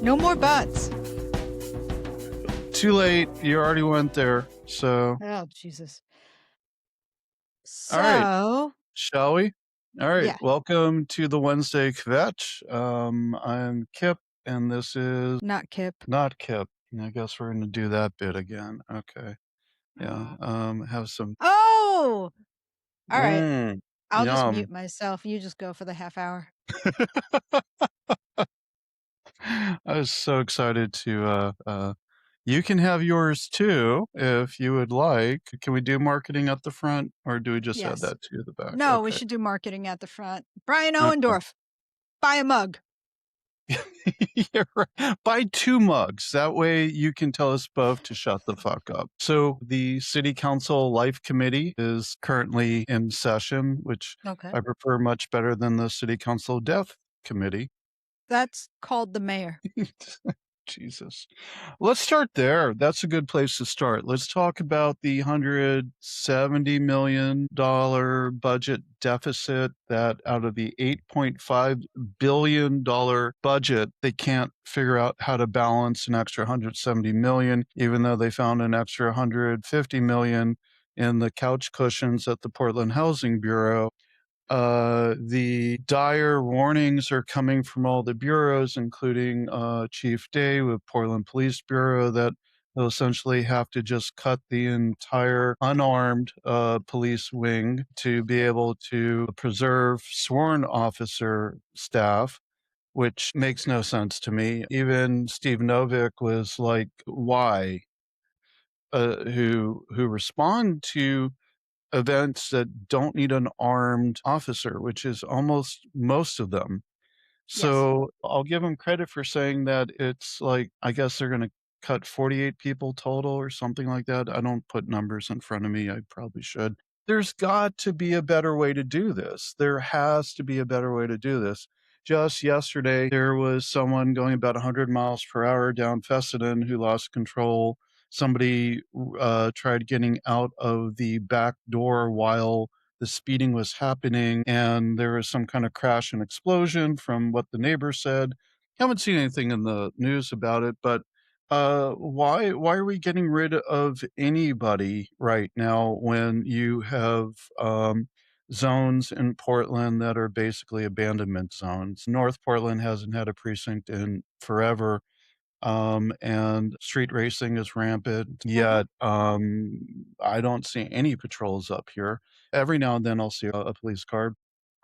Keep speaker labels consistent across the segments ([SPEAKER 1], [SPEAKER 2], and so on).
[SPEAKER 1] No more buts.
[SPEAKER 2] Too late. You already went there. So,
[SPEAKER 1] Oh, Jesus.
[SPEAKER 2] all right.
[SPEAKER 1] So,
[SPEAKER 2] Shall we? All right.
[SPEAKER 1] yeah.
[SPEAKER 2] Welcome to the Wednesday Kvetch. I'm Kip, and this is
[SPEAKER 1] Not Kip.
[SPEAKER 2] not Kip. I guess we're going to do that bit again. Okay. Yeah. Have some.
[SPEAKER 1] Oh! All right. I'll just
[SPEAKER 2] Yum.
[SPEAKER 1] mute myself. You just go for the half hour.
[SPEAKER 2] I was so excited to. You can have yours too if you would like. Can we do marketing at the front, or do we just add
[SPEAKER 1] Yes.
[SPEAKER 2] that to the back?
[SPEAKER 1] No, we
[SPEAKER 2] Okay.
[SPEAKER 1] should do marketing at the front. Brian
[SPEAKER 2] Okay.
[SPEAKER 1] Ohendorf, buy a mug.
[SPEAKER 2] You're right. Buy 2 mugs. That way you can tell us both to shut the fuck up. So the City Council Life Committee is currently in session, which
[SPEAKER 1] Okay.
[SPEAKER 2] I prefer much better than the City Council Death Committee.
[SPEAKER 1] That's called the mayor.
[SPEAKER 2] Jesus. Let's start there. That's a good place to start. Let's talk about the $170 million budget deficit that out of the $8.5 billion budget, they can't figure out how to balance an extra $170 million, even though they found an extra $150 million in the couch cushions at the Portland Housing Bureau. The dire warnings are coming from all the bureaus, including Chief Day with Portland Police Bureau, that they'll essentially have to just cut the entire unarmed police wing to be able to preserve sworn officer staff, which makes no sense to me. Even Steve Novick was like, why? Who respond to events that don't need an armed officer, which is almost most of them.
[SPEAKER 1] Yes.
[SPEAKER 2] So I'll give them credit for saying that it's like, I guess they're going to cut 48 people total or something like that. I don't put numbers in front of me. I probably should. There's got to be a better way to do this. There has to be a better way to do this. Just yesterday, there was someone going about 100 miles per hour down Fessenden who lost control. Somebody tried getting out of the back door while the speeding was happening, and there was some kind of crash and explosion from what the neighbor said. Haven't seen anything in the news about it, but why are we getting rid of anybody right now when you have zones in Portland that are basically abandonment zones? North Portland hasn't had a precinct in forever. And street racing is rampant. Yet, I don't see any patrols up here. Every now and then I'll see a police car.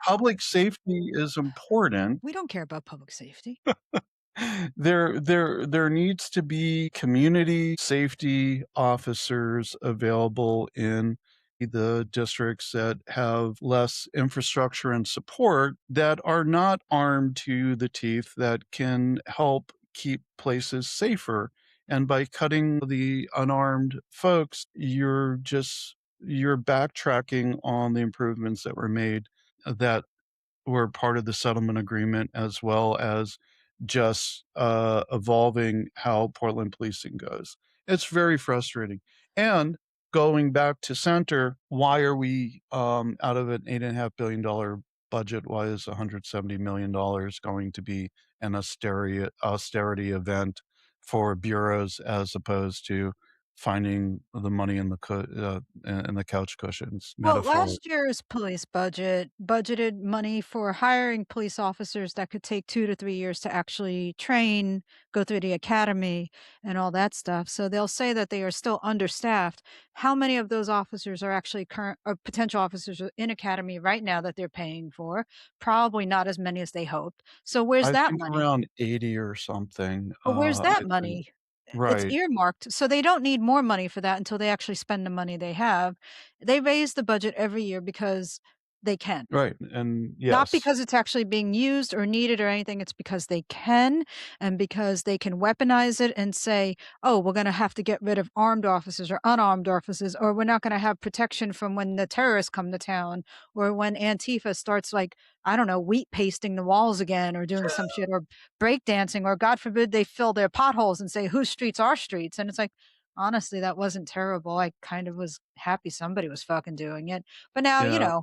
[SPEAKER 2] Public safety is important.
[SPEAKER 1] We don't care about public safety.
[SPEAKER 2] There needs to be community safety officers available in the districts that have less infrastructure and support, that are not armed to the teeth, that can help keep places safer. And by cutting the unarmed folks, you're backtracking on the improvements that were made, that were part of the settlement agreement, as well as just evolving how Portland policing goes. It's very frustrating. And going back to center, why are we out of an $8.5 billion budget? Why is $170 million going to be an austerity event for bureaus, as opposed to finding the money in the couch cushions?
[SPEAKER 1] Well,
[SPEAKER 2] Metaphor.
[SPEAKER 1] last year's police budget budgeted money for hiring police officers that could take 2 to 3 years to actually train, go through the academy, and all that stuff. So they'll say that they are still understaffed. How many of those officers are actually current or potential officers are in academy right now that they're paying for? Probably not as many as they hoped. So where's
[SPEAKER 2] I
[SPEAKER 1] that
[SPEAKER 2] think
[SPEAKER 1] money?
[SPEAKER 2] around 80 or something,
[SPEAKER 1] But where's
[SPEAKER 2] I
[SPEAKER 1] that
[SPEAKER 2] think.
[SPEAKER 1] money? It's
[SPEAKER 2] Right,
[SPEAKER 1] earmarked, so they don't need more money for that until they actually spend the money they have. They raise the budget every year because they can.
[SPEAKER 2] right, and
[SPEAKER 1] Not
[SPEAKER 2] yes.
[SPEAKER 1] because it's actually being used or needed or anything, it's because they can, and because they can weaponize it and say, "Oh, we're gonna have to get rid of armed officers or unarmed officers, or we're not gonna have protection from when the terrorists come to town, or when Antifa starts, like, I don't know, wheat pasting the walls again or doing some shit, or breakdancing, or God forbid they fill their potholes and say, 'Whose streets? Our streets.'" And it's like, honestly, that wasn't terrible. I kind of was happy somebody was fucking doing it. But now,
[SPEAKER 2] Yeah,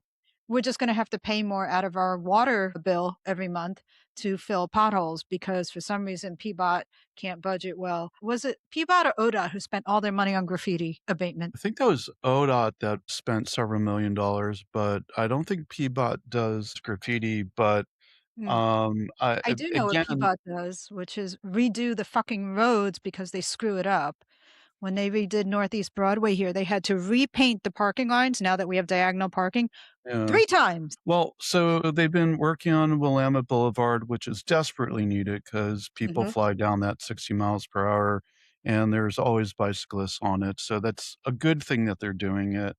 [SPEAKER 1] we're just gonna have to pay more out of our water bill every month to fill potholes because for some reason PBOT can't budget well. Was it PBOT or ODOT who spent all their money on graffiti abatement?
[SPEAKER 2] I think that was ODOT that spent several $1,000,000, but I don't think PBOT does graffiti, but,
[SPEAKER 1] Hmm.
[SPEAKER 2] I
[SPEAKER 1] I do know what
[SPEAKER 2] again,
[SPEAKER 1] PBOT does, which is redo the fucking roads because they screw it up. When they redid Northeast Broadway here, they had to repaint the parking lines now that we have diagonal parking
[SPEAKER 2] yeah.
[SPEAKER 1] 3 times.
[SPEAKER 2] Well, so they've been working on Willamette Boulevard, which is desperately needed because people
[SPEAKER 1] Mhm.
[SPEAKER 2] fly down that 60 miles per hour, and there's always bicyclists on it, so that's a good thing that they're doing it.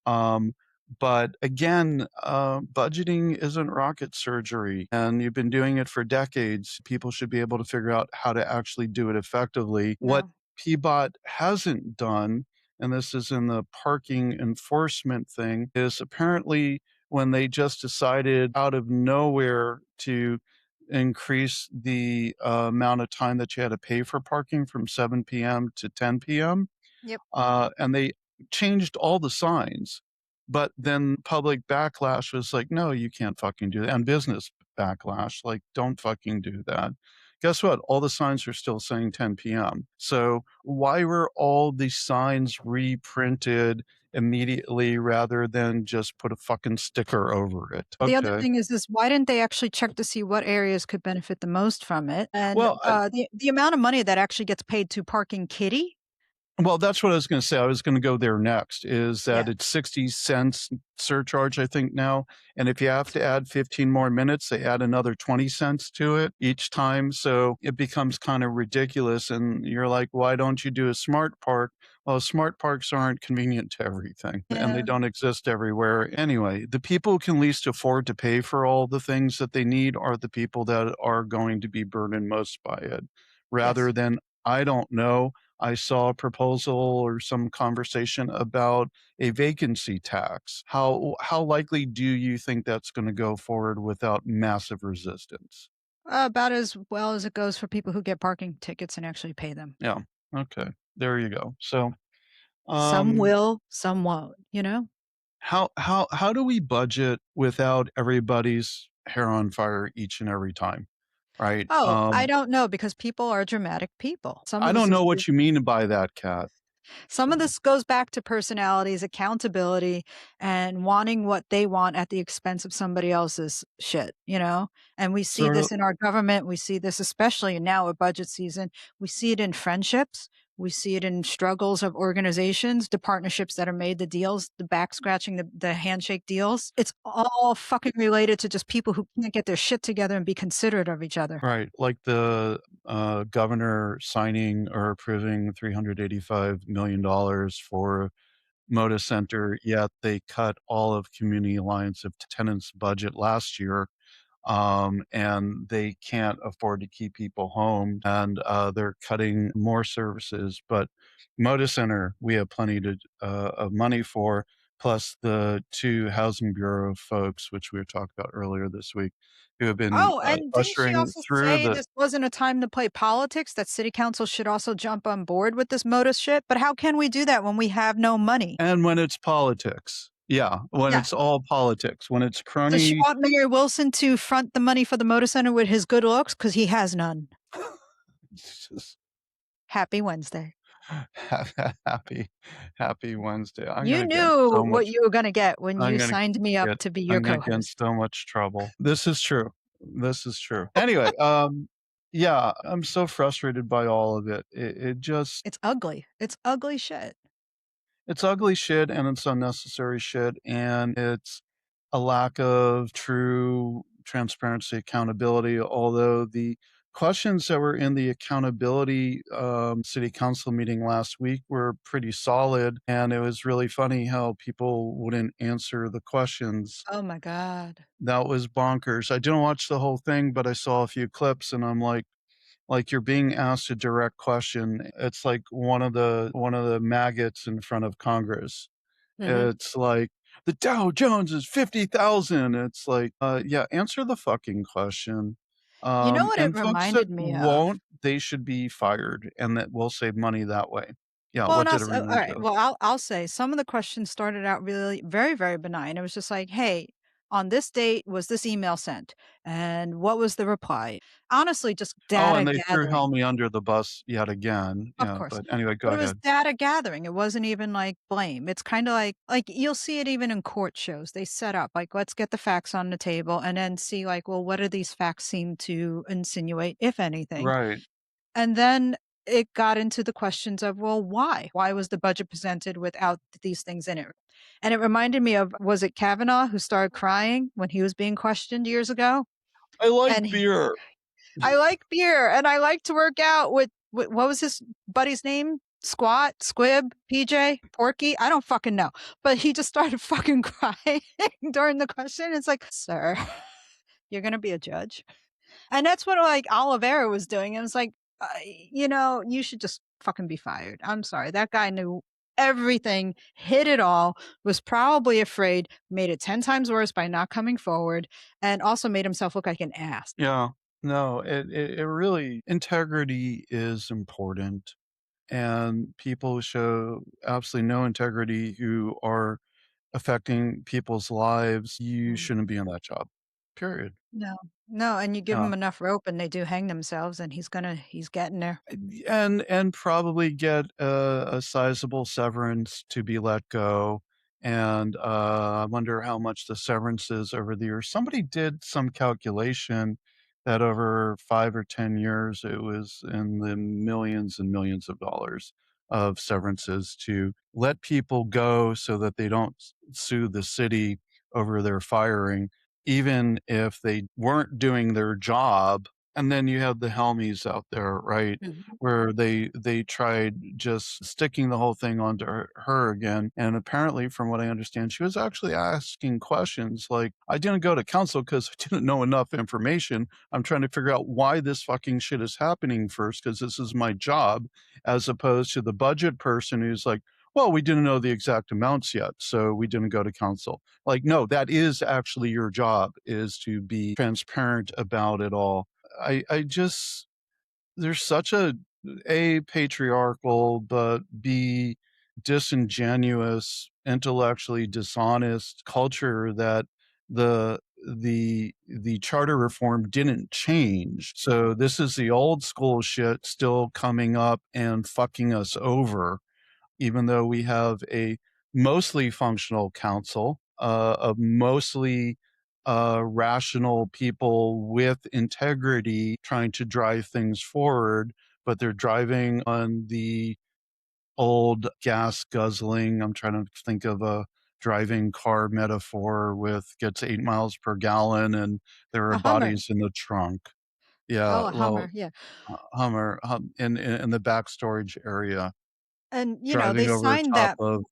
[SPEAKER 2] Um, but again, budgeting isn't rocket surgery, and you've been doing it for decades. People should be able to figure out how to actually do it effectively. What
[SPEAKER 1] No.
[SPEAKER 2] PBOT hasn't done, and this is in the parking enforcement thing, is apparently when they just decided out of nowhere to increase the amount of time that you had to pay for parking from 7 p.m. to 10 p.m.
[SPEAKER 1] Yep.
[SPEAKER 2] And they changed all the signs, but then public backlash was like, "No, you can't fucking do that," and business backlash, like, "Don't fucking do that." Guess what? All the signs are still saying 10 p.m. So why were all these signs reprinted immediately rather than just put a fucking sticker over it?
[SPEAKER 1] The other
[SPEAKER 2] Okay.
[SPEAKER 1] thing is why didn't they actually check to see what areas could benefit the most from it? And,
[SPEAKER 2] Well,
[SPEAKER 1] the amount of money that actually gets paid to parking kitty?
[SPEAKER 2] Well, that's what I was gonna say. I was gonna go there next, is that
[SPEAKER 1] Yeah.
[SPEAKER 2] it's 60 cents surcharge, I think now, and if you have to add 15 more minutes, they add another 20 cents to it each time, so it becomes kinda ridiculous, and you're like, "Why don't you do a smart park?" Well, smart parks aren't convenient to everything, and they
[SPEAKER 1] Yeah.
[SPEAKER 2] don't exist everywhere anyway. The people who can least afford to pay for all the things that they need are the people that are going to be burdened most by it, rather
[SPEAKER 1] Yes.
[SPEAKER 2] than, I don't know, I saw a proposal or some conversation about a vacancy tax. How likely do you think that's gonna go forward without massive resistance?
[SPEAKER 1] About as well as it goes for people who get parking tickets and actually pay them.
[SPEAKER 2] Yeah, okay, there you go. So,
[SPEAKER 1] Some
[SPEAKER 2] um,
[SPEAKER 1] will, some won't, you know?
[SPEAKER 2] how do we budget without everybody's hair on fire each and every time, right?
[SPEAKER 1] Oh, I don't know because people are dramatic people. Some
[SPEAKER 2] I
[SPEAKER 1] of this
[SPEAKER 2] don't
[SPEAKER 1] is
[SPEAKER 2] know what you mean by that, Cat.
[SPEAKER 1] Some of
[SPEAKER 2] So
[SPEAKER 1] this goes back to personalities, accountability, and wanting what they want at the expense of somebody else's shit, you know? And we see
[SPEAKER 2] sort of
[SPEAKER 1] this in our government. We see this especially now with budget season. We see it in friendships. We see it in struggles of organizations, the partnerships that are made, the deals, the back scratching, the handshake deals. It's all fucking related to just people who can't get their shit together and be considerate of each other.
[SPEAKER 2] right, like the, governor signing or approving $385 million for Moda Center, yet they cut all of Community Alliance of Tenants' budget last year, and they can't afford to keep people home, and, they're cutting more services, but Moda Center, we have plenty of money for, plus the 2 Housing Bureau folks, which we were talking about earlier this week, who have been,
[SPEAKER 1] Oh, and didn't she
[SPEAKER 2] ushering
[SPEAKER 1] also
[SPEAKER 2] through
[SPEAKER 1] say
[SPEAKER 2] the
[SPEAKER 1] this wasn't a time to play politics, that city council should also jump on board with this MODUS shit? But how can we do that when we have no money?
[SPEAKER 2] and when it's politics. Yeah, when
[SPEAKER 1] Yeah.
[SPEAKER 2] it's all politics, when it's
[SPEAKER 1] Does she
[SPEAKER 2] crony.
[SPEAKER 1] want Mayor Wilson to front the money for the Moda Center with his good looks? Because he has none.
[SPEAKER 2] It's just
[SPEAKER 1] Happy Wednesday.
[SPEAKER 2] happy happy Wednesday.
[SPEAKER 1] You knew what you were gonna get when
[SPEAKER 2] I'm
[SPEAKER 1] you
[SPEAKER 2] gonna
[SPEAKER 1] signed me up
[SPEAKER 2] get
[SPEAKER 1] to be your
[SPEAKER 2] I'm gonna get in
[SPEAKER 1] co-host.
[SPEAKER 2] so much trouble. This is true. This is true. Anyway, yeah, I'm so frustrated by all of it. It just
[SPEAKER 1] It's ugly. It's ugly shit.
[SPEAKER 2] it's ugly shit, and it's unnecessary shit, and it's a lack of true transparency, accountability, although the questions that were in the accountability, city council meeting last week were pretty solid, and it was really funny how people wouldn't answer the questions.
[SPEAKER 1] Oh my god.
[SPEAKER 2] That was bonkers. I didn't watch the whole thing, but I saw a few clips, and I'm like, you're being asked a direct question. It's like one of the maggots in front of Congress.
[SPEAKER 1] Mhm.
[SPEAKER 2] It's like, "The Dow Jones is 50,000." It's like, yeah, answer the fucking question.
[SPEAKER 1] You know what it
[SPEAKER 2] And folks that
[SPEAKER 1] reminded me of?
[SPEAKER 2] won't, they should be fired, and that will save money that way. Yeah,
[SPEAKER 1] Well, and
[SPEAKER 2] what did it
[SPEAKER 1] all
[SPEAKER 2] remind you
[SPEAKER 1] right.
[SPEAKER 2] of?
[SPEAKER 1] Well, I'll say some of the questions started out really very, very benign. It was just like, "Hey, on this date was this email sent, and what was the reply? Honestly, just
[SPEAKER 2] Oh,
[SPEAKER 1] data
[SPEAKER 2] and they threw
[SPEAKER 1] gathering.
[SPEAKER 2] Helmy under the bus yet again.
[SPEAKER 1] Of
[SPEAKER 2] Yeah,
[SPEAKER 1] course.
[SPEAKER 2] but anyway, go
[SPEAKER 1] But it was
[SPEAKER 2] ahead.
[SPEAKER 1] data gathering. It wasn't even like blame. It's kinda like you'll see it even in court shows. They set up like, let's get the facts on the table and then see like, well, what do these facts seem to insinuate, if anything?
[SPEAKER 2] Right.
[SPEAKER 1] And then it got into the questions of, well, why? Why was the budget presented without these things in it? And it reminded me of, was it Kavanaugh who started crying when he was being questioned years ago?
[SPEAKER 2] I like
[SPEAKER 1] And
[SPEAKER 2] beer.
[SPEAKER 1] I like beer and I like to work out with what was his buddy's name? Squat, Squib, PJ, Porky? I don't fucking know. But he just started fucking crying during the question. It's like, sir, you're going to be a judge. And that's what like Oliveira was doing. And it's like, you should just fucking be fired. I'm sorry. That guy knew everything, hid it all, was probably afraid, made it 10 times worse by not coming forward, and also made himself look like an ass.
[SPEAKER 2] Yeah. No, it really integrity is important, and people who show absolutely no integrity who are affecting people's lives, you
[SPEAKER 1] Mm.
[SPEAKER 2] shouldn't be in that job, period.
[SPEAKER 1] No. No, and you give
[SPEAKER 2] Yeah.
[SPEAKER 1] them enough rope and they do hang themselves and he's getting there.
[SPEAKER 2] And probably get a sizable severance to be let go, and, I wonder how much the severance is over the years. Somebody did some calculation that over 5 or 10 years, it was in the millions and millions of dollars of severances to let people go so that they don't sue the city over their firing, even if they weren't doing their job. And then you have the Helmies out there, right?
[SPEAKER 1] Mhm.
[SPEAKER 2] Where they tried just sticking the whole thing onto her again, and apparently, from what I understand, she was actually asking questions like, "I didn't go to counsel because I didn't know enough information. I'm trying to figure out why this fucking shit is happening first, because this is my job," as opposed to the budget person who's like, "Well, we didn't know the exact amounts yet, so we didn't go to counsel." Like, no, that is actually your job, is to be transparent about it all. I just there's such a patriarchal, but B disingenuous, intellectually dishonest culture that the charter reform didn't change. So this is the old school shit still coming up and fucking us over, even though we have a mostly functional council of mostly rational people with integrity trying to drive things forward, but they're driving on the old gas guzzling. I'm trying to think of a driving car metaphor with gets 8 miles per gallon and there are
[SPEAKER 1] A Hummer.
[SPEAKER 2] bodies in the trunk. Yeah,
[SPEAKER 1] Oh, a
[SPEAKER 2] well,
[SPEAKER 1] Hummer, yeah.
[SPEAKER 2] in the back storage area.
[SPEAKER 1] And, they
[SPEAKER 2] Driving over the
[SPEAKER 1] signed
[SPEAKER 2] top
[SPEAKER 1] that.
[SPEAKER 2] of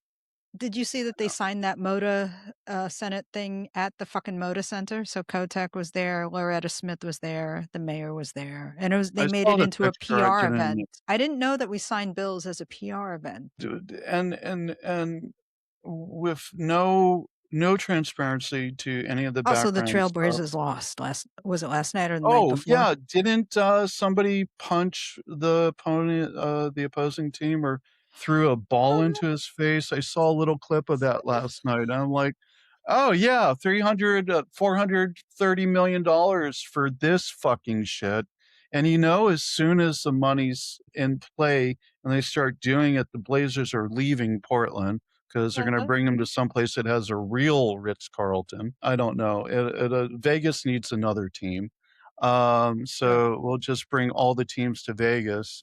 [SPEAKER 1] Did you see that they signed that MOTA, Senate thing at the fucking MOTA Center? So Kotek was there, Loretta Smith was there, the mayor was there, and they
[SPEAKER 2] I
[SPEAKER 1] made
[SPEAKER 2] saw
[SPEAKER 1] it
[SPEAKER 2] the
[SPEAKER 1] into a
[SPEAKER 2] picture, I
[SPEAKER 1] PR
[SPEAKER 2] didn't
[SPEAKER 1] event. I didn't know that we signed bills as a PR event.
[SPEAKER 2] and with no transparency to any of the
[SPEAKER 1] Also, the
[SPEAKER 2] background stuff.
[SPEAKER 1] Trailblazers lost was it last night or the night
[SPEAKER 2] Oh,
[SPEAKER 1] before?
[SPEAKER 2] yeah, didn't, somebody punch the opposing team or threw a ball into his face? I saw a little clip of that last night, and I'm like, "Oh, yeah, 300, $430 million for this fucking shit," and, as soon as the money's in play and they start doing it, the Blazers are leaving Portland because 'cause they're gonna
[SPEAKER 1] Uh-huh.
[SPEAKER 2] bring them to someplace that has a real Ritz-Carlton. I don't know, Vegas needs another team.
[SPEAKER 1] Sure.
[SPEAKER 2] So we'll just bring all the teams to Vegas.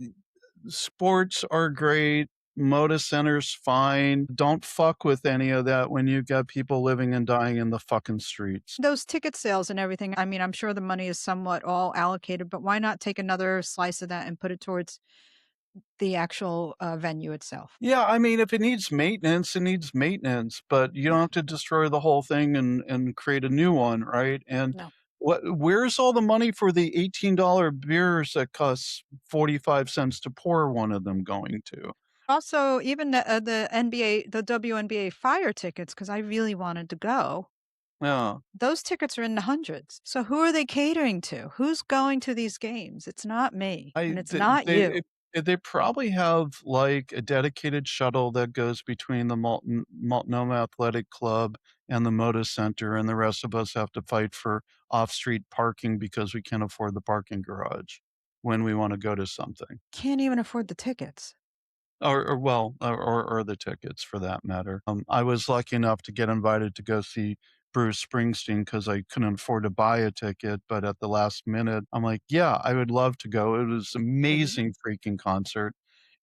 [SPEAKER 2] Sports are great. Moda Center's fine. Don't fuck with any of that when you've got people living and dying in the fucking streets.
[SPEAKER 1] Those ticket sales and everything, I mean, I'm sure the money is somewhat all allocated, but why not take another slice of that and put it towards the actual, venue itself?
[SPEAKER 2] Yeah, I mean, if it needs maintenance, it needs maintenance, but you don't have to destroy the whole thing and create a new one, right? And
[SPEAKER 1] No.
[SPEAKER 2] where's all the money for the $18 beers that costs 45 cents to pour one of them going to?
[SPEAKER 1] Also, even the NBA the WNBA Fire tickets, because I really wanted to go,
[SPEAKER 2] Yeah.
[SPEAKER 1] those tickets are in the hundreds. So who are they catering to? Who's going to these games? It's not me,
[SPEAKER 2] I
[SPEAKER 1] and it's
[SPEAKER 2] th
[SPEAKER 1] not
[SPEAKER 2] they
[SPEAKER 1] you.
[SPEAKER 2] it they probably have, like, a dedicated shuttle that goes between the Multnomah Athletic Club and the Moda Center, and the rest of us have to fight for off-street parking because we can't afford the parking garage when we wanna go to something.
[SPEAKER 1] Can't even afford the tickets.
[SPEAKER 2] Or well, or the tickets for that matter. I was lucky enough to get invited to go see Bruce Springsteen because I couldn't afford to buy a ticket, but at the last minute, I'm like, "Yeah, I would love to go." It was
[SPEAKER 1] Mhm.
[SPEAKER 2] amazing freaking concert,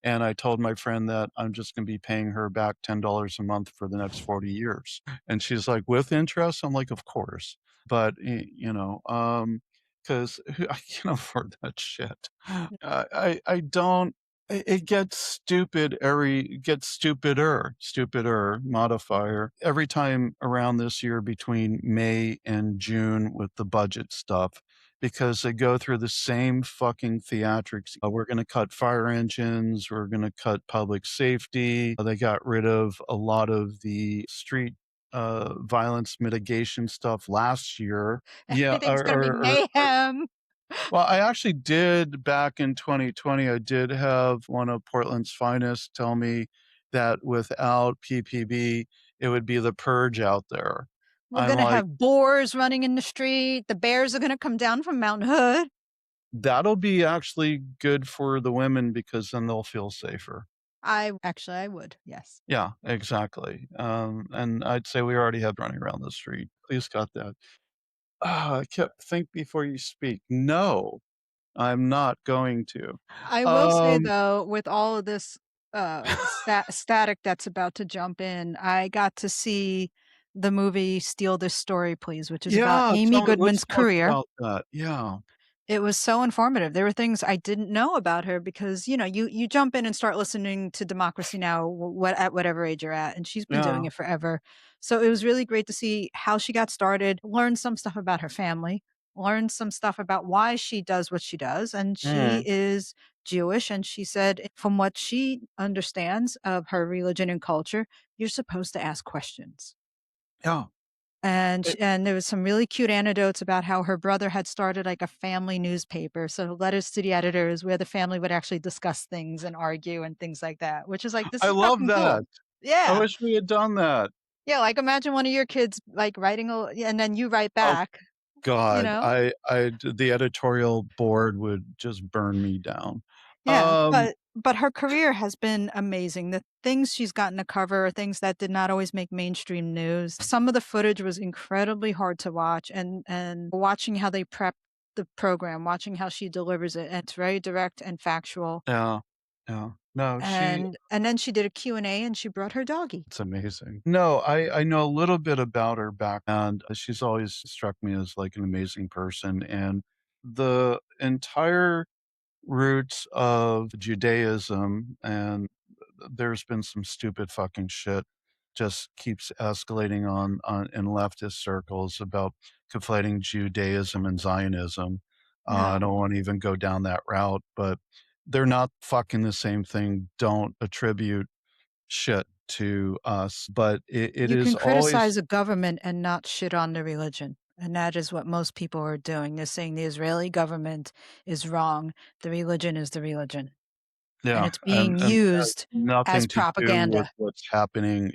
[SPEAKER 2] and I told my friend that I'm just gonna be paying her back $10 a month for the next 40 years, and she's like, "With interest?" I'm like, "Of course." But, because I can't afford that shit. I don't it gets stupid every gets stupider modifier every time around this year between May and June with the budget stuff because they go through the same fucking theatrics. We're gonna cut fire engines, we're gonna cut public safety. They got rid of a lot of the street violence mitigation stuff last year. Yeah,
[SPEAKER 1] Everything's gonna be mayhem.
[SPEAKER 2] well, I actually did back in 2020, I did have one of Portland's finest tell me that without PPB, it would be the purge out there.
[SPEAKER 1] We're
[SPEAKER 2] I'm
[SPEAKER 1] gonna
[SPEAKER 2] like,
[SPEAKER 1] have boars running in the street. The bears are gonna come down from Mount Hood.
[SPEAKER 2] "That'll be actually good for the women because then they'll feel safer."
[SPEAKER 1] I would, yes.
[SPEAKER 2] Yeah, exactly. And I'd say we already have running around the street. Please cut that. I kept think before you speak. No, I'm not going to.
[SPEAKER 1] I will say
[SPEAKER 2] Um,
[SPEAKER 1] though, with all of this, static that's about to jump in, I got to see the movie Steal This Story, Please, which is about
[SPEAKER 2] yeah,
[SPEAKER 1] Amy
[SPEAKER 2] tell me, let's
[SPEAKER 1] Goodman's
[SPEAKER 2] talk
[SPEAKER 1] career.
[SPEAKER 2] about that. Yeah.
[SPEAKER 1] It was so informative. There were things I didn't know about her because, you jump in and start listening to Democracy Now! What at whatever age you're at, and she's been doing
[SPEAKER 2] Yeah.
[SPEAKER 1] it forever. So it was really great to see how she got started, learn some stuff about her family, learn some stuff about why she does what she does, and she
[SPEAKER 2] Mm.
[SPEAKER 1] is Jewish, and she said from what she understands of her religion and culture, you're supposed to ask questions.
[SPEAKER 2] Yeah.
[SPEAKER 1] And
[SPEAKER 2] It
[SPEAKER 1] there was some really cute anecdotes about how her brother had started, like, a family newspaper, so letters to the editors where the family would actually discuss things and argue and things like that, which is like, "This
[SPEAKER 2] I
[SPEAKER 1] is
[SPEAKER 2] love
[SPEAKER 1] fucking
[SPEAKER 2] that.
[SPEAKER 1] cool."
[SPEAKER 2] I
[SPEAKER 1] Yeah.
[SPEAKER 2] wish we had done that.
[SPEAKER 1] Yeah, like, imagine one of your kids, like, writing and then you write
[SPEAKER 2] Oh
[SPEAKER 1] back, you
[SPEAKER 2] god,
[SPEAKER 1] know?
[SPEAKER 2] the editorial board would just burn me down.
[SPEAKER 1] Yeah,
[SPEAKER 2] Um,
[SPEAKER 1] but her career has been amazing. The things she's gotten to cover are things that did not always make mainstream news. Some of the footage was incredibly hard to watch, and watching how they prep the program, watching how she delivers it, and it's very direct and factual.
[SPEAKER 2] yeah, yeah. No,
[SPEAKER 1] And then she did a Q&A and she brought her doggy.
[SPEAKER 2] it's amazing. No, I know a little bit about her background. She's always struck me as, like, an amazing person, and the entire roots of Judaism, and there's been some stupid fucking shit just keeps escalating on in leftist circles about conflating Judaism and Zionism. I
[SPEAKER 1] No.
[SPEAKER 2] don't wanna even go down that route, but they're not fucking the same thing. Don't attribute shit to us, but it
[SPEAKER 1] You
[SPEAKER 2] is
[SPEAKER 1] can
[SPEAKER 2] always
[SPEAKER 1] criticize a government and not shit on the religion. And that is what most people are doing. They're saying the Israeli government is wrong. The religion is the religion. And
[SPEAKER 2] yeah,
[SPEAKER 1] it's being
[SPEAKER 2] and it has
[SPEAKER 1] used as
[SPEAKER 2] nothing to do with
[SPEAKER 1] propaganda.
[SPEAKER 2] what's happening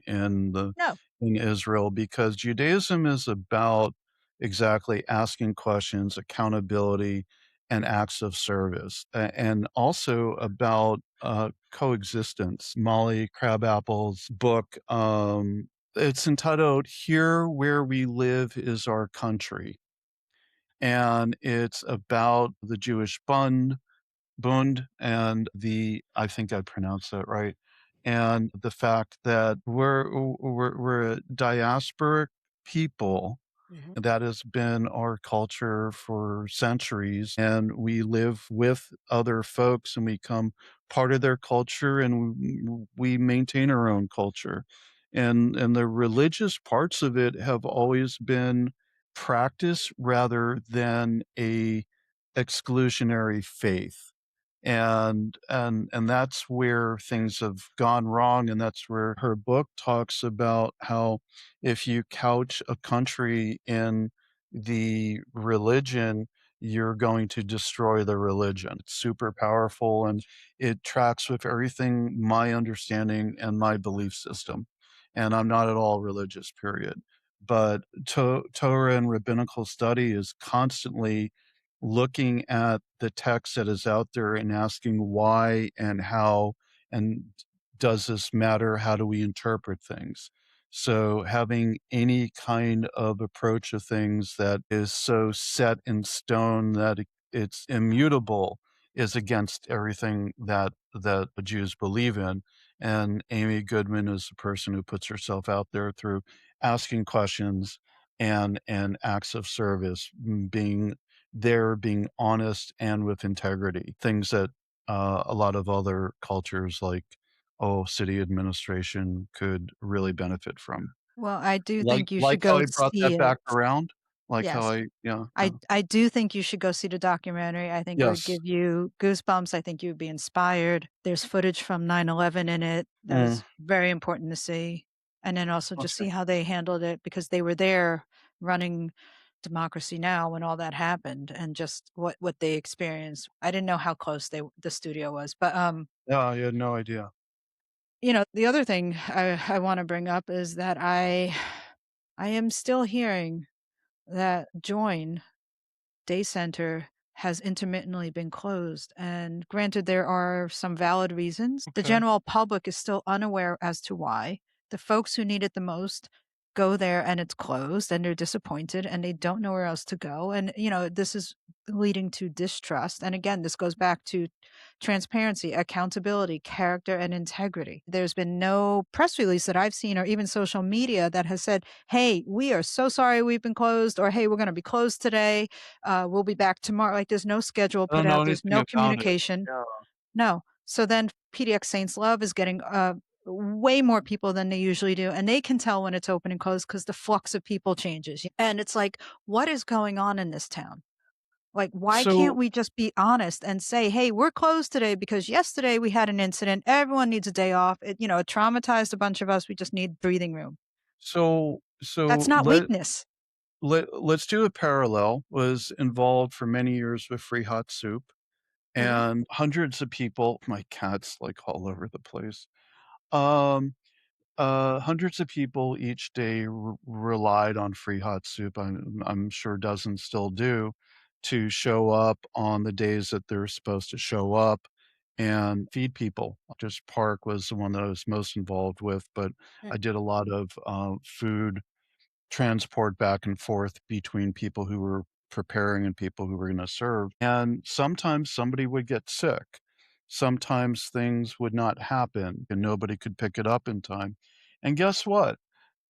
[SPEAKER 1] No,
[SPEAKER 2] in Israel because Judaism is about exactly asking questions, accountability, and acts of service, and also about coexistence. Molly Crabapple's book, it's entitled "Here Where We Live Is Our Country," and it's about the Jewish Bund and I think I pronounced that right, and the fact that we're a diasporic people
[SPEAKER 1] Mhm.
[SPEAKER 2] that has been our culture for centuries, and we live with other folks, and we become part of their culture, and we maintain our own culture, and the religious parts of it have always been practice rather than a exclusionary faith and that's where things have gone wrong, and that's where her book talks about how if you couch a country in the religion, you're going to destroy the religion. It's super powerful, and it tracks with everything my understanding and my belief system, and I'm not at all religious, period. but Torah and rabbinical study is constantly looking at the text that is out there and asking why and how, and does this matter? How do we interpret things? So having any kind of approach of things that is so set in stone that it's immutable is against everything that the Jews believe in. And Amy Goodman is the person who puts herself out there through asking questions and acts of service, being there, being honest and with integrity, things that a lot of other cultures like, oh, city administration could really benefit from.
[SPEAKER 1] Well, I do
[SPEAKER 2] Like
[SPEAKER 1] think you
[SPEAKER 2] like
[SPEAKER 1] should
[SPEAKER 2] how
[SPEAKER 1] go
[SPEAKER 2] I brought
[SPEAKER 1] see
[SPEAKER 2] that
[SPEAKER 1] it.
[SPEAKER 2] back around? Like how
[SPEAKER 1] Yes.
[SPEAKER 2] I yeah,
[SPEAKER 1] I
[SPEAKER 2] yeah.
[SPEAKER 1] I do think you should go see the documentary. I think it would
[SPEAKER 2] Yes.
[SPEAKER 1] give you goosebumps. I think you'd be inspired. There's footage from 9/11 in it that
[SPEAKER 2] Mm,
[SPEAKER 1] was very important to see. And then also just
[SPEAKER 2] okay.
[SPEAKER 1] see how they handled it because they were there running Democracy Now! When all that happened and just what they experienced. I didn't know how close the studio was, but,
[SPEAKER 2] Yeah, I had no idea.
[SPEAKER 1] the other thing I wanna bring up is that I am still hearing that Join day center has intermittently been closed. And granted, there are some valid reasons. The
[SPEAKER 2] Okay.
[SPEAKER 1] general public is still unaware as to why. The folks who need it the most go there and it's closed and they're disappointed and they don't know where else to go. And, this is leading to distrust. And again, this goes back to transparency, accountability, character, and integrity. There's been no press release that I've seen or even social media that has said, hey, we are so sorry we've been closed, or hey, we're going to be closed today. We'll be back tomorrow. Like there's no schedule
[SPEAKER 2] I
[SPEAKER 1] put
[SPEAKER 2] don't know
[SPEAKER 1] out. There's
[SPEAKER 2] anything
[SPEAKER 1] no
[SPEAKER 2] about it.
[SPEAKER 1] communication.
[SPEAKER 2] Yeah.
[SPEAKER 1] No. So then PDX Saints Love is getting way more people than they usually do. And they can tell when it's open and closed because the flux of people changes. And it's like, what is going on in this town? Like, why can't
[SPEAKER 2] So
[SPEAKER 1] we just be honest and say, hey, we're closed today because yesterday we had an incident. Everyone needs a day off. It traumatized a bunch of us. We just need breathing room. That's
[SPEAKER 2] so
[SPEAKER 1] not weakness.
[SPEAKER 2] let's do a parallel. Was involved for many years with free hot soup,
[SPEAKER 1] Mhm.
[SPEAKER 2] and hundreds of people, my cat's, like, all over the place. Um, Hundreds of people each day relied on free hot soup, I'm sure dozens still do, to show up on the days that they're supposed to show up and feed people. Just Park was the one that I was most involved with, but I
[SPEAKER 1] Mm.
[SPEAKER 2] did a lot of, food transport back and forth between people who were preparing and people who were gonna serve, and sometimes somebody would get sick. Sometimes things would not happen, and nobody could pick it up in time, and guess what?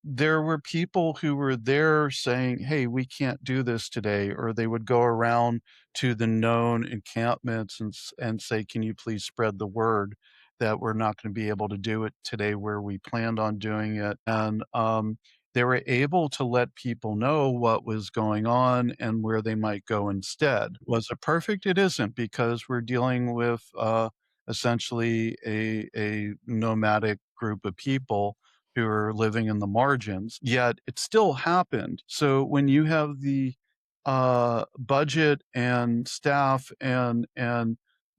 [SPEAKER 2] There were people who were there saying, "Hey, we can't do this today," or they would go around to the known encampments and say, "Can you please spread the word that we're not gonna be able to do it today where we planned on doing it?" And, they were able to let people know what was going on and where they might go instead. Was it perfect? It isn't, because we're dealing with, essentially a nomadic group of people who are living in the margins, yet it still happened. So when you have the, budget and staff and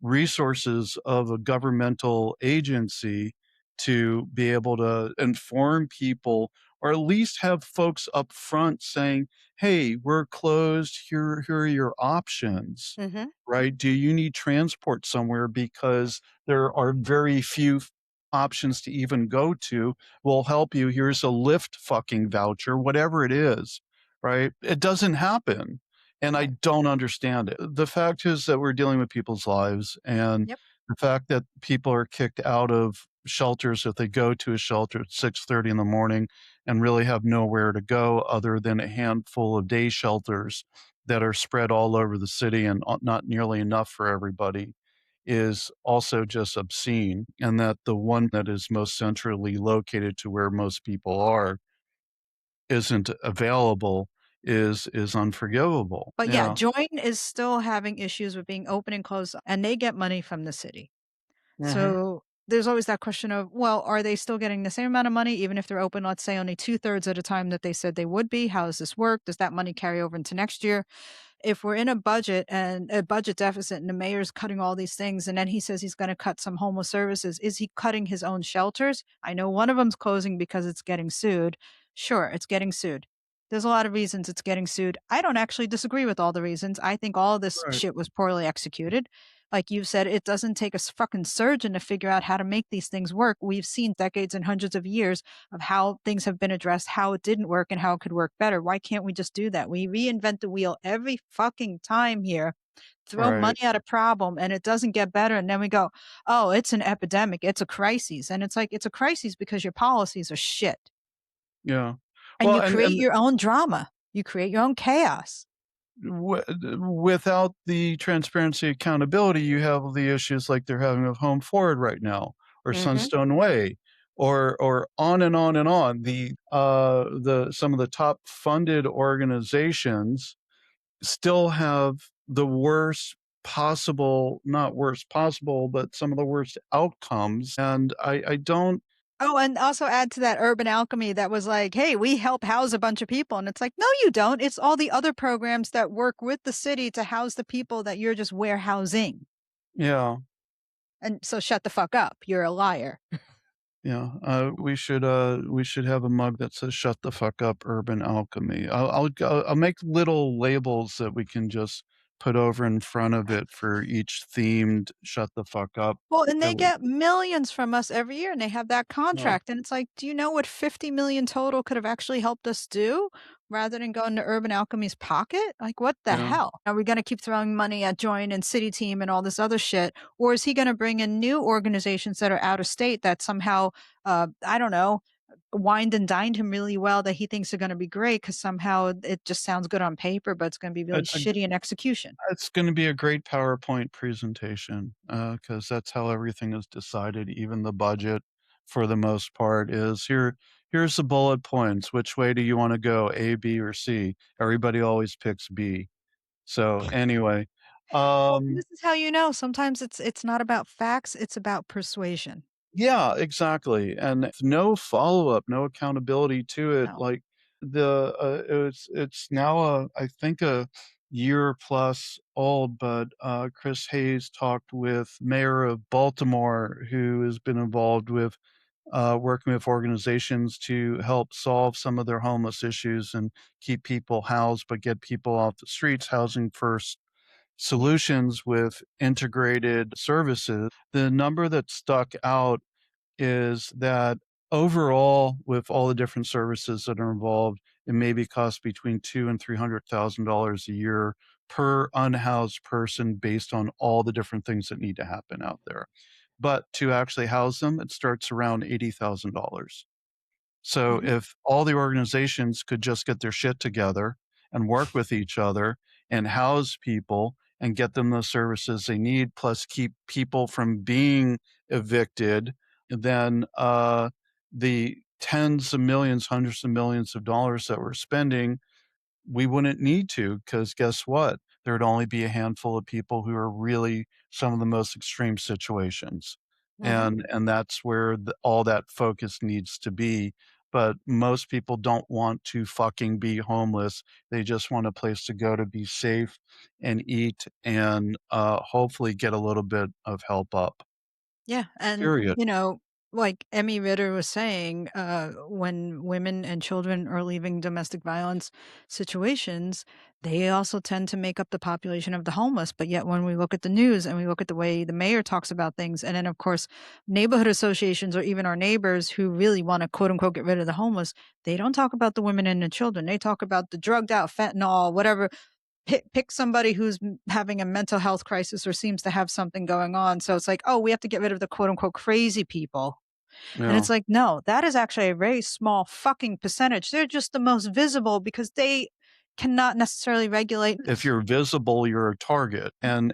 [SPEAKER 2] resources of a governmental agency to be able to inform people or at least have folks up front saying, "Hey, we're closed. Here are your options."
[SPEAKER 1] Mhm.
[SPEAKER 2] Right? Do you need transport somewhere because there are very few options to even go to? We'll help you. Here's a Lyft fucking voucher, whatever it is, right? It doesn't happen, and I
[SPEAKER 1] Right.
[SPEAKER 2] don't understand it. The fact is that we're dealing with people's lives, and
[SPEAKER 1] Yep.
[SPEAKER 2] the fact that people are kicked out of shelters if they go to a shelter at 6:30 in the morning and really have nowhere to go other than a handful of day shelters that are spread all over the city and not nearly enough for everybody is also just obscene, and that the one that is most centrally located to where most people are isn't available is unforgivable.
[SPEAKER 1] But yeah,
[SPEAKER 2] Yeah.
[SPEAKER 1] Join is still having issues with being open and closed, and they get money from the city.
[SPEAKER 2] Mhm.
[SPEAKER 1] So there's always that question of, well, are they still getting the same amount of money even if they're open, let's say, only two-thirds at a time that they said they would be? How does this work? Does that money carry over into next year? If we're in a budget and a budget deficit and the mayor's cutting all these things and then he says he's going to cut some homeless services, is he cutting his own shelters? I know one of them's closing because it's getting sued. Sure, it's getting sued. There's a lot of reasons it's getting sued. I don't actually disagree with all the reasons. I think all of this
[SPEAKER 2] Right,
[SPEAKER 1] shit was poorly executed. Like you said, it doesn't take a fucking surgeon to figure out how to make these things work. We've seen decades and hundreds of years of how things have been addressed, how it didn't work, and how it could work better. Why can't we just do that? We reinvent the wheel every fucking time here, throw
[SPEAKER 2] right,
[SPEAKER 1] money at a problem, and it doesn't get better. And then we go, oh, it's an epidemic. It's a crisis. And it's like, it's a crisis because your policies are shit.
[SPEAKER 2] yeah.
[SPEAKER 1] And
[SPEAKER 2] Well,
[SPEAKER 1] you create
[SPEAKER 2] and
[SPEAKER 1] your own drama. You create your own chaos.
[SPEAKER 2] without the transparency, accountability, you have the issues like they're having with Home Forward right now, or
[SPEAKER 1] Mhm.
[SPEAKER 2] Sunstone Way, or on and on and on. The some of the top funded organizations still have the worst possible, not worst possible, but some of the worst outcomes, and I don't.
[SPEAKER 1] Oh, and also add to that urban alchemy that was like, "Hey, we help house a bunch of people." And it's like, "No, you don't. It's all the other programs that work with the city to house the people that you're just warehousing.
[SPEAKER 2] Yeah,
[SPEAKER 1] And so shut the fuck up. You're a liar."
[SPEAKER 2] yeah, we should have a mug that says "Shut the fuck up, Urban Alchemy." I'll make little labels that we can just put over in front of it for each themed "Shut the fuck up"
[SPEAKER 1] Well, and
[SPEAKER 2] that
[SPEAKER 1] they
[SPEAKER 2] we.
[SPEAKER 1] get millions from us every year, and they have that
[SPEAKER 2] Yeah,
[SPEAKER 1] contract, and it's like, do you know what 50,000,000 total could have actually helped us do rather than go into Urban Alchemy's pocket? Like, what the
[SPEAKER 2] yeah.
[SPEAKER 1] hell? Are we gonna keep throwing money at Join and City Team and all this other shit? Or is he gonna bring in new organizations that are out of state that somehow, I don't know, wined and dined him really well that he thinks are gonna be great because somehow it just sounds good on paper, but it's gonna be really
[SPEAKER 2] I
[SPEAKER 1] shitty in execution?
[SPEAKER 2] It's gonna be a great PowerPoint presentation, because that's how everything is decided, even the budget, for the most part, is here's the bullet points, which way do you wanna go, A, B, or C? Everybody always picks B. So, anyway,
[SPEAKER 1] Well,
[SPEAKER 2] um
[SPEAKER 1] this is how you know sometimes it's not about facts, it's about persuasion.
[SPEAKER 2] yeah, exactly, and no follow-up, no accountability to it,
[SPEAKER 1] No.
[SPEAKER 2] like, it's now, I think a year plus old, but, Chris Hayes talked with mayor of Baltimore, who has been involved with, working with organizations to help solve some of their homeless issues and keep people housed, but get people off the streets, housing first solutions with integrated services. The number that stuck out is that overall, with all the different services that are involved, it maybe costs between two and $300,000 a year per unhoused person based on all the different things that need to happen out there. But to actually house them, it starts around $80,000. So
[SPEAKER 1] Mhm.
[SPEAKER 2] if all the organizations could just get their shit together and work with each other and house people and get them the services they need, plus keep people from being evicted, then the tens of millions, hundreds of millions of dollars that we're spending, we wouldn't need to, because guess what? There'd only be a handful of people who are really some of the most extreme situations.
[SPEAKER 1] Mhm.
[SPEAKER 2] And that's where all that focus needs to be. But most people don't want to fucking be homeless. They just want a place to go to be safe and eat and hopefully get a little bit of help up.
[SPEAKER 1] Yeah, and,
[SPEAKER 2] Period.
[SPEAKER 1] like Emmy Ritter was saying, when women and children are leaving domestic violence situations, they also tend to make up the population of the homeless, but yet when we look at the news and we look at the way the mayor talks about things, and then, of course, neighborhood associations or even our neighbors who really wanna, quote, unquote, "get rid of the homeless," they don't talk about the women and the children. They talk about the drugged out fentanyl, whatever. Pick somebody who's having a mental health crisis or seems to have something going on. So it's like, oh, we have to get rid of the quote unquote crazy people. And
[SPEAKER 2] Yeah.
[SPEAKER 1] it's like, no, that is actually a very small fucking percentage. They're just the most visible because they cannot necessarily regulate.
[SPEAKER 2] If you're visible, you're a target, and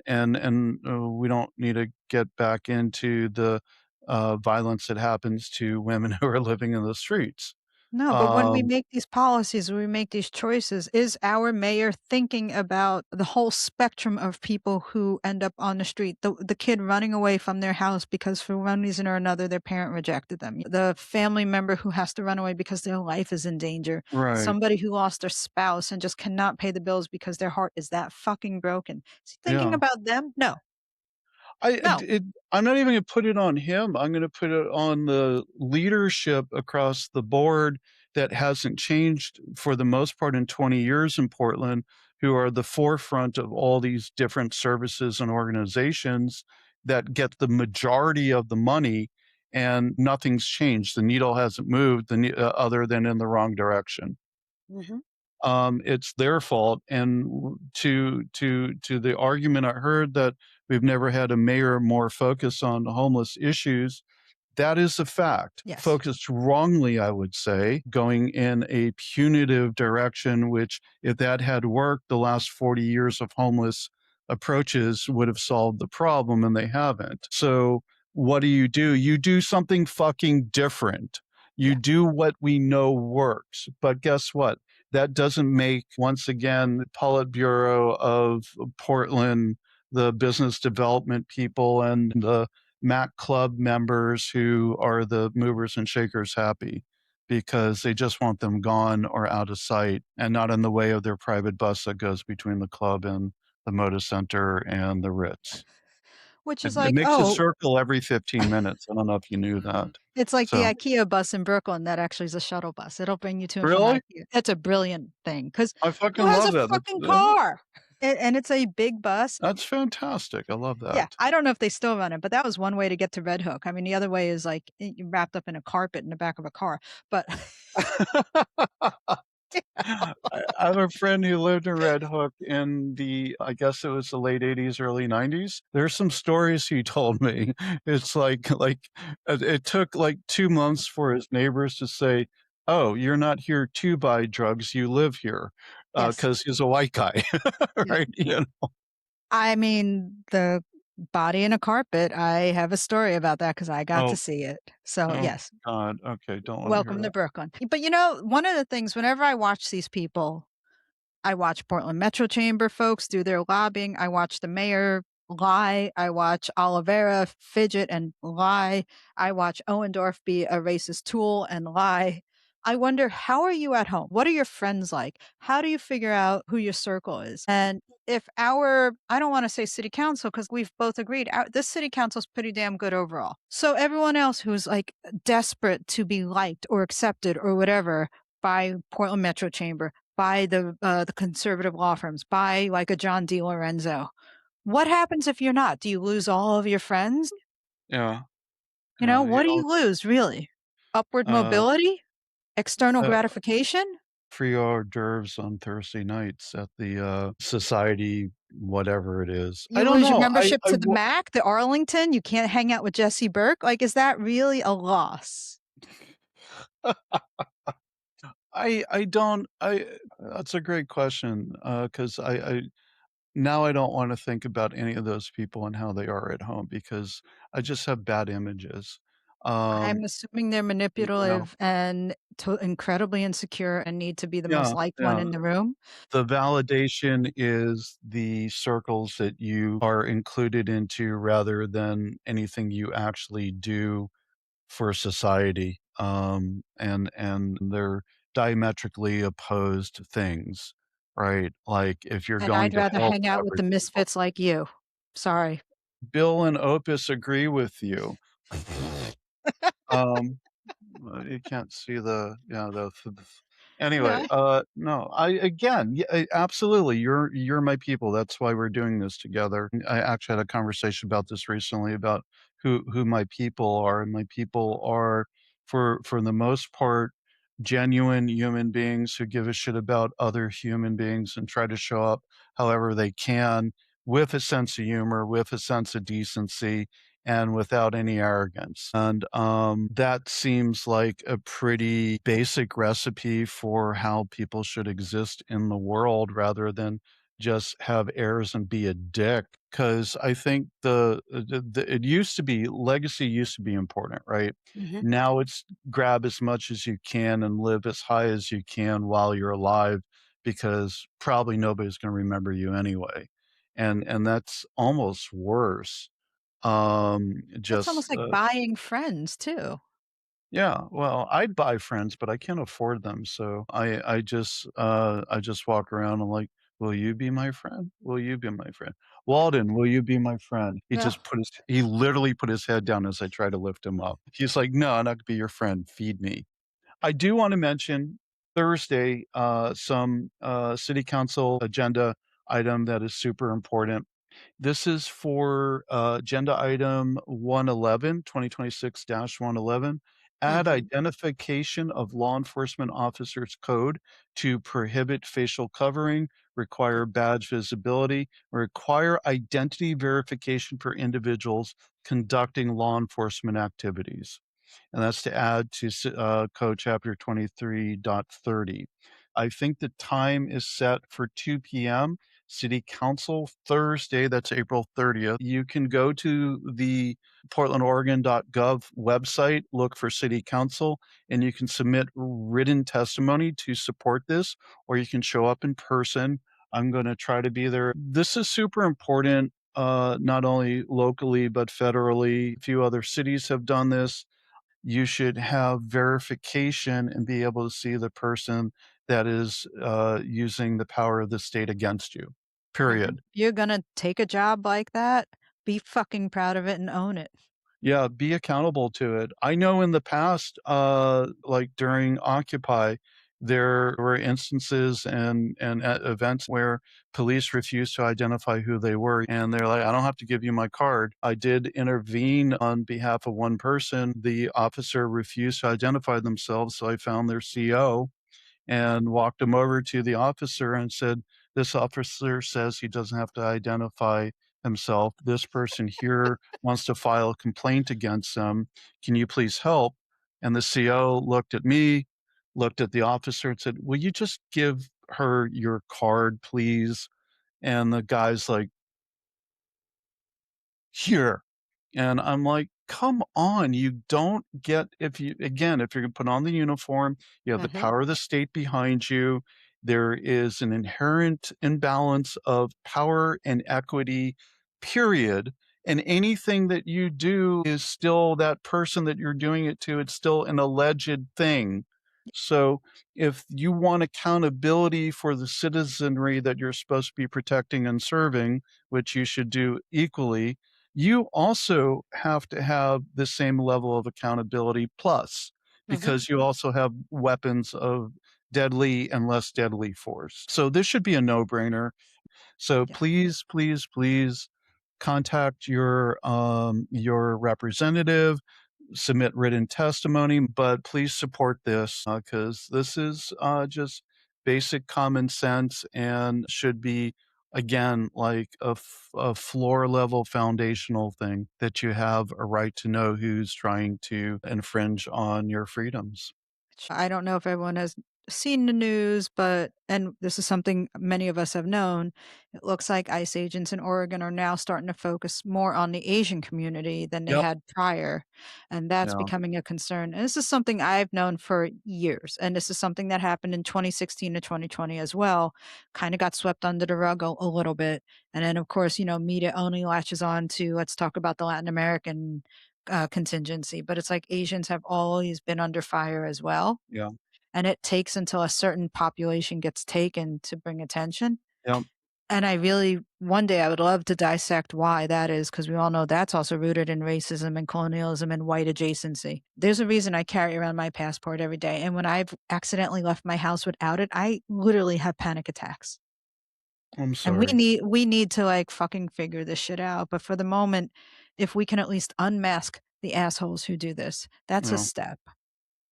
[SPEAKER 2] we don't need to get back into the violence that happens to women who are living in the streets.
[SPEAKER 1] No, but when we
[SPEAKER 2] Um,
[SPEAKER 1] make these policies, when we make these choices, is our mayor thinking about the whole spectrum of people who end up on the street? The kid running away from their house because for one reason or another their parent rejected them. The family member who has to run away because their life is in danger.
[SPEAKER 2] right,
[SPEAKER 1] Somebody who lost their spouse and just cannot pay the bills because their heart is that fucking broken. Is he thinking
[SPEAKER 2] yeah.
[SPEAKER 1] about them? No.
[SPEAKER 2] I
[SPEAKER 1] No.
[SPEAKER 2] I'm not even gonna put it on him, I'm gonna put it on the leadership across the board that hasn't changed for the most part in 20 years in Portland, who are the forefront of all these different services and organizations that get the majority of the money, and nothing's changed. The needle hasn't moved other than in the wrong direction.
[SPEAKER 1] Mhm.
[SPEAKER 2] It's their fault. And to the argument I heard that we've never had a mayor more focused on homeless issues, that is a fact.
[SPEAKER 1] Yes.
[SPEAKER 2] Focused wrongly, I would say, going in a punitive direction, which, if that had worked, the last 40 years of homeless approaches would have solved the problem, and they haven't. So, what do? You do something fucking different. You
[SPEAKER 1] Yeah.
[SPEAKER 2] do what we know works. But guess what? That doesn't make, once again, the Politburo of Portland, the business development people, and the Mac Club members who are the movers and shakers happy, because they just want them gone or out of sight and not in the way of their private bus that goes between the club and the Moda Center and the Ritz.
[SPEAKER 1] Which is
[SPEAKER 2] It
[SPEAKER 1] like,
[SPEAKER 2] makes a
[SPEAKER 1] oh,
[SPEAKER 2] circle every 15 minutes. I don't know if you knew that.
[SPEAKER 1] it's like the
[SPEAKER 2] So
[SPEAKER 1] IKEA bus in Brooklyn that actually is a shuttle bus. It'll bring you to and from
[SPEAKER 2] really?
[SPEAKER 1] IKEA. That's a brilliant thing because
[SPEAKER 2] I
[SPEAKER 1] who
[SPEAKER 2] fucking
[SPEAKER 1] has
[SPEAKER 2] love
[SPEAKER 1] a
[SPEAKER 2] that.
[SPEAKER 1] fucking car? And it's a big bus.
[SPEAKER 2] That's fantastic. I love
[SPEAKER 1] Yeah,
[SPEAKER 2] that.
[SPEAKER 1] I don't know if they still run it, but that was one way to get to Red Hook. I mean, the other way is like wrapped up in a carpet in the back of a car. But
[SPEAKER 2] I have a friend who lived in Red Hook in the, I guess it was the late '80s, early '90s. There's some stories he told me. It's it took like 2 months for his neighbors to say, "Oh, you're not here to buy drugs, you live here,"
[SPEAKER 1] yes,
[SPEAKER 2] because he's a white guy,
[SPEAKER 1] yeah.
[SPEAKER 2] right? You know?
[SPEAKER 1] I mean, the body in a carpet, I have a story about that because I got to
[SPEAKER 2] Oh,
[SPEAKER 1] see it. So,
[SPEAKER 2] oh
[SPEAKER 1] yes,
[SPEAKER 2] god, okay, don't wanna hear
[SPEAKER 1] welcome to
[SPEAKER 2] that.
[SPEAKER 1] Brooklyn. But, one of the things whenever I watch these people, I watch Portland Metro Chamber folks do their lobbying. I watch the mayor lie. I watch Oliveira fidget and lie. I watch Owendorf be a racist tool and lie. I wonder, how are you at home? What are your friends like? How do you figure out who your circle is? And if I don't want to say city council because we've both agreed, this city council is pretty damn good overall. So everyone else who's like desperate to be liked or accepted or whatever by Portland Metro Chamber, by the conservative law firms, by like a John D. Lorenzo. What happens if you're not? Do you lose all of your friends?
[SPEAKER 2] Yeah, yeah, you
[SPEAKER 1] What do
[SPEAKER 2] know,
[SPEAKER 1] you lose really? Upward
[SPEAKER 2] uh,
[SPEAKER 1] mobility? External
[SPEAKER 2] uh
[SPEAKER 1] gratification?
[SPEAKER 2] free hors d'oeuvres on Thursday nights at the, society, whatever it is. I
[SPEAKER 1] You
[SPEAKER 2] don't
[SPEAKER 1] lose your
[SPEAKER 2] know.
[SPEAKER 1] membership to the MAC, the Arlington, you can't hang out with Jesse Burke? Like, is that really a loss?
[SPEAKER 2] I don't I that's a great question, 'cause I now I don't wanna think about any of those people and how they are at home, because I just have bad images.
[SPEAKER 1] I'm
[SPEAKER 2] Um,
[SPEAKER 1] assuming they're
[SPEAKER 2] you know?
[SPEAKER 1] manipulative and incredibly insecure and need to be the most
[SPEAKER 2] Yeah,
[SPEAKER 1] liked one
[SPEAKER 2] yeah.
[SPEAKER 1] in the room.
[SPEAKER 2] The validation is the circles that you are included into rather than anything you actually do for society, and they're diametrically opposed things, right? Like, if you're
[SPEAKER 1] And
[SPEAKER 2] going
[SPEAKER 1] I'd
[SPEAKER 2] to
[SPEAKER 1] rather
[SPEAKER 2] help
[SPEAKER 1] hang out with
[SPEAKER 2] average
[SPEAKER 1] the
[SPEAKER 2] people.
[SPEAKER 1] misfits like you. Sorry.
[SPEAKER 2] Bill and Opus agree with you. Um, you can't see the, yeah, anyway,
[SPEAKER 1] No.
[SPEAKER 2] no, I again, yeah, absolutely, you're my people, that's why we're doing this together. I actually had a conversation about this recently, about who my people are, and my people are, for the most part, genuine human beings who give a shit about other human beings and try to show up however they can, with a sense of humor, with a sense of decency, and without any arrogance. And that seems like a pretty basic recipe for how people should exist in the world, rather than just have airs and be a dick. Because I think it used to be, legacy used to be important, right?
[SPEAKER 1] Mhm.
[SPEAKER 2] Now it's grab as much as you can and live as high as you can while you're alive, because probably nobody's going to remember you anyway. And that's almost worse.
[SPEAKER 1] That's
[SPEAKER 2] Just,
[SPEAKER 1] almost like buying friends too.
[SPEAKER 2] yeah, well, I'd buy friends, but I can't afford them, so I just walk around and like, "Will you be my friend? Will you be my friend? Walden, will you be my friend?"
[SPEAKER 1] Yeah.
[SPEAKER 2] He literally put his head down as I try to lift him up. He's like, "No, I'm not gonna be your friend, feed me." I do wanna mention Thursday, some, city council agenda item that is super important. This is for, agenda item 111, 2026-111, add
[SPEAKER 1] Mhm.
[SPEAKER 2] identification of law enforcement officers code to prohibit facial covering, require badge visibility, require identity verification for individuals conducting law enforcement activities, and that's to add to code chapter 23.30. I think the time is set for 2 p.m. City Council Thursday, that's April 30th. You can go to the portlandoregon.gov website, look for City Council, and you can submit written testimony to support this, or you can show up in person. I'm going to try to be there. This is super important, not only locally, but federally. A few other cities have done this. You should have verification and be able to see the person that is, using the power of the state against you,
[SPEAKER 1] Mhm.
[SPEAKER 2] period.
[SPEAKER 1] You're gonna take a job like that, be fucking proud of it and own it.
[SPEAKER 2] Yeah, be accountable to it. I know in the past, like during Occupy, there were instances and events where police refused to identify who they were, and they're like, "I don't have to give you my card." I did intervene on behalf of one person. The officer refused to identify themselves, so I found their CO and walked him over to the officer and said, "This officer says he doesn't have to identify himself. This person here wants to file a complaint against them. Can you please help?" And the CO looked at me, looked at the officer and said, "Will you just give her your card, please?" And the guy's like, "Here." And I'm like, "Come on, you don't get if you again, if you're gonna put on the uniform, you have the
[SPEAKER 1] Mhm.
[SPEAKER 2] power of the state behind you. There is an inherent imbalance of power and equity, period, and anything that you do is still that person that you're doing it to, it's still an alleged thing. So, if you want accountability for the citizenry that you're supposed to be protecting and serving, which you should do equally, you also have to have the same level of accountability plus,
[SPEAKER 1] Mhm.
[SPEAKER 2] because you also have weapons of deadly and less deadly force. So this should be a no-brainer. So
[SPEAKER 1] Yeah.
[SPEAKER 2] please, please, please contact your representative, submit written testimony, but please support this because this is just basic common sense and should be, again, like a floor level foundational thing that you have a right to know who's trying to infringe on your freedoms.
[SPEAKER 1] I don't know if everyone has seen the news, but and this is something many of us have known, it looks like ICE agents in Oregon are now starting to focus more on the Asian community than they
[SPEAKER 2] Yep.
[SPEAKER 1] had prior, and that's
[SPEAKER 2] Yeah.
[SPEAKER 1] becoming a concern. And this is something I've known for years, and this is something that happened in 2016 to 2020 as well. Kind of got swept under the rug a little bit, and then of course, media only latches on to let's talk about the Latin American contingency, but it's like Asians have always been under fire as well.
[SPEAKER 2] Yeah.
[SPEAKER 1] And it takes until a certain population gets taken to bring attention.
[SPEAKER 2] Yeah.
[SPEAKER 1] And I really, one day I would love to dissect why that is, because we all know that's also rooted in racism and colonialism and white adjacency. There's a reason I carry around my passport every day. And when I've accidentally left my house without it, I literally have panic attacks.
[SPEAKER 2] I'm
[SPEAKER 1] And we
[SPEAKER 2] sorry.
[SPEAKER 1] need we need to like fucking figure this shit out. But for the moment, if we can at least unmask the assholes who do this, that's a
[SPEAKER 2] Yeah.
[SPEAKER 1] step.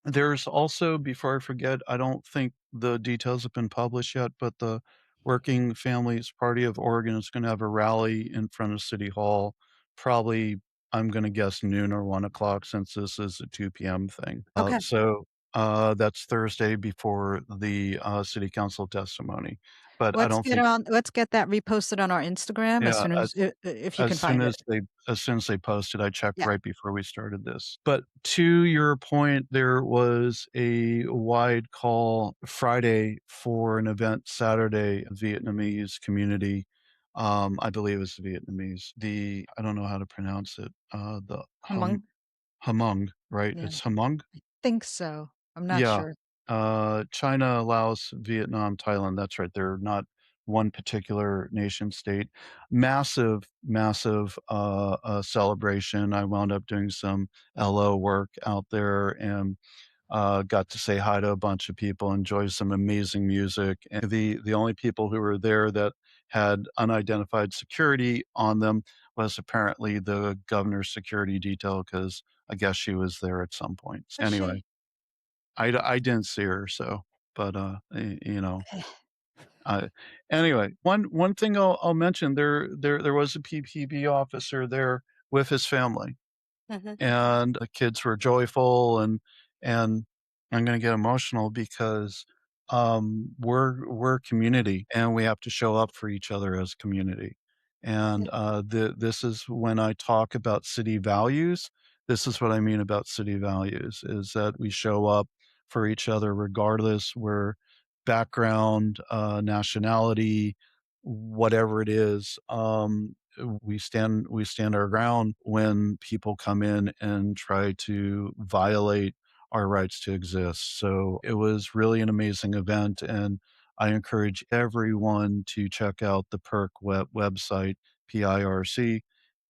[SPEAKER 2] There's also, before I forget, I don't think the details have been published yet, but the Working Families Party of Oregon is gonna have a rally in front of City Hall, probably, I'm gonna guess noon or 1 o'clock since this is a 2 p.m. thing.
[SPEAKER 1] Okay.
[SPEAKER 2] That's Thursday before the, city council testimony, but I
[SPEAKER 1] Let's
[SPEAKER 2] don't
[SPEAKER 1] get
[SPEAKER 2] think
[SPEAKER 1] on let's get that reposted on our Instagram as
[SPEAKER 2] yeah,
[SPEAKER 1] soon as if you
[SPEAKER 2] as
[SPEAKER 1] can
[SPEAKER 2] soon
[SPEAKER 1] find
[SPEAKER 2] as
[SPEAKER 1] it.
[SPEAKER 2] they posted, I checked
[SPEAKER 1] Yeah.
[SPEAKER 2] right before we started this. But to your point, there was a wide call Friday for an event Saturday, Vietnamese community. I believe it's Vietnamese. I don't know how to pronounce it. The
[SPEAKER 1] Among
[SPEAKER 2] Hmong, right?
[SPEAKER 1] yeah,
[SPEAKER 2] It's Hmong?
[SPEAKER 1] think so. I'm not
[SPEAKER 2] Yeah.
[SPEAKER 1] sure.
[SPEAKER 2] China, Laos, Vietnam, Thailand, that's right, they're not one particular nation state. Massive, massive, celebration. I wound up doing some LO work out there, and got to say hi to a bunch of people, enjoy some amazing music. And the only people who were there that had unidentified security on them was apparently the governor's security detail because I guess she was there at some point.
[SPEAKER 1] Was
[SPEAKER 2] Anyway,
[SPEAKER 1] she?
[SPEAKER 2] I didn't see her, so but, you know, uh, anyway, one thing I'll mention, there was a PPB officer there with his family,
[SPEAKER 1] Mhm.
[SPEAKER 2] and the kids were joyful, and I'm gonna get emotional because, we're community, and we have to show up for each other as community,
[SPEAKER 1] Yeah,
[SPEAKER 2] and, this is when I talk about city values, this is what I mean about city values, is that we show up for each other regardless where background, nationality, whatever it is, we stand our ground when people come in and try to violate our rights to exist. So it was really an amazing event, and I encourage everyone to check out the website, PIRC,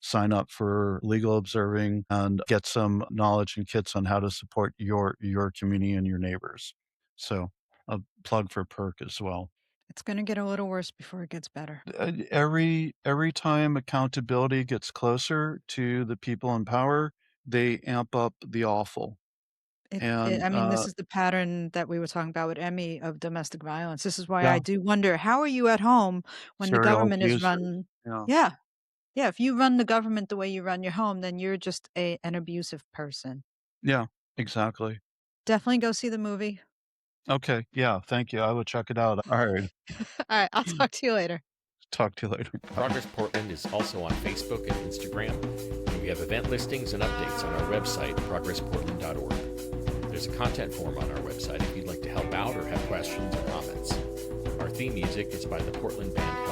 [SPEAKER 2] sign up for legal observing, and get some knowledge and kits on how to support your community and your neighbors. So a plug for PERC as well.
[SPEAKER 1] it's gonna get a little worse before it gets better.
[SPEAKER 2] Every time accountability gets closer to the people in power, they amp up the awful,
[SPEAKER 1] I
[SPEAKER 2] and,
[SPEAKER 1] mean, this is the pattern that we were talking about with Emmy of domestic violence. This is why I
[SPEAKER 2] yeah,
[SPEAKER 1] do wonder, how are you at home when the
[SPEAKER 2] serial
[SPEAKER 1] government is
[SPEAKER 2] abusers,
[SPEAKER 1] run.
[SPEAKER 2] yeah,
[SPEAKER 1] Yeah, yeah, if you run the government the way you run your home, then you're just an abusive person.
[SPEAKER 2] yeah, exactly.
[SPEAKER 1] Definitely go see the movie.
[SPEAKER 2] Okay, yeah, thank you, I will check it out. Alright,
[SPEAKER 1] Alright, I'll talk to you later.
[SPEAKER 2] talk to you later. Bye.
[SPEAKER 3] Progress Portland is also on Facebook and Instagram, and we have event listings and updates on our website, progressportland.org. There's a content form on our website if you'd like to help out or have questions or comments. Our theme music is by the Portland band